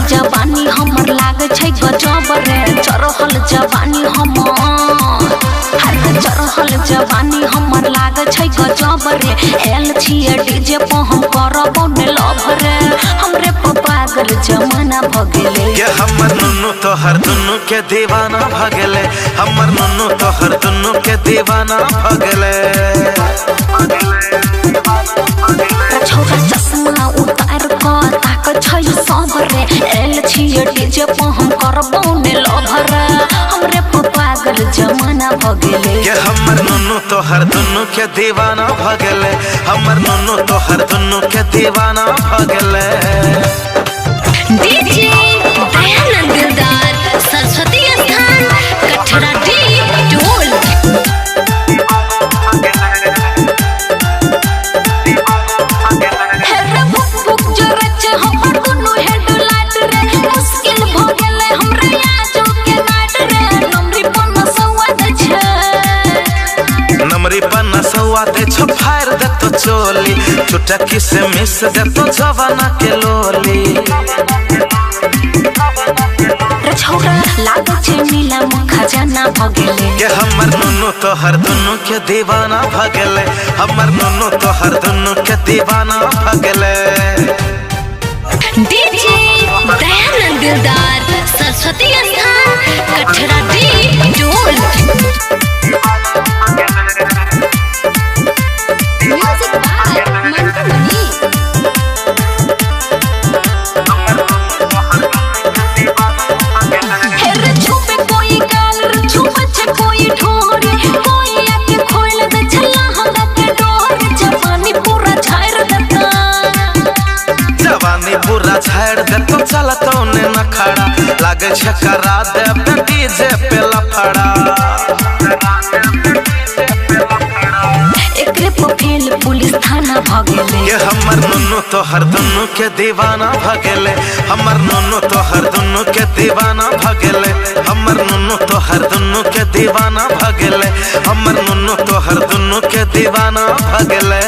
जवानी हमर लागे छै गजब रे, चरहल जवानी हमर चरहल जवानी हमर लागे छै गजब रे। एल छिए डीजे पे हम करबो ने लव रे, हमरे पे पागल जमाना भ गेले। ये हमर नुनु तोहर दुनु के दीवाना भ गेले, हमर नुनु तोहर दुनु के दीवाना भ गेले। छोरा चश्मा उतार क ताक छै सब रे, एल छिए डीजे पे हम करबो ने लव रे, हमरे पे पागल जमाना भ गेले। ये हमर नुनु तोहर दुनु के दीवाना भ गेले, हमर नुनु तोहर दुनु के दीवाना भ गेले। डीजे दयानंद दिलदार सरस्वती स्थान कठरा डी ढोल। हेरे बुक बुक जोरे छे हमर दुनु हेडलाइट रे, मुश्किल भ गेले हमरे आजो के नाइट रे। नमरी पन्ना सवा दे छे, नमरी पन्ना सवा दे छो, फायर दे तो चोली, चुटकी से मिस दे तो जवाना के लोली। छोरा लागे छे नीला मुखा जना भ गेले। ये हमर नुनु तोहर दुनु के दीवाना भ गेले, हमर नुनु तोहर दुनु के दीवाना भ गेले। डीजे दयानंद दिलदार सरस्वती स्थान कठरा डी ढोल। म्यूजिक बाय मंटू मनी। हेरे छुपे कोई गाल रे, छुपे छे कोई ठोर, कोई आके खोल दे छला हमरा के डोर। जवानी पूरा झाड़ देता, जवानी पूरा झाड़ दे तो चलत ने न खड़ा, लागे छे करा दे डीजे पे लफड़ा। एकरे पे फेल पुलिस थाना भ गेले। ये हमर नुनु तोहर दुनु के दीवाना भ गेले, हमर नुनु तोहर दुनु के दीवाना भ गेले, हमर नुनु तोहर दुनु के दीवाना भ गेले, हमर नुनु तोहर दुनु के दीवाना भ गेले।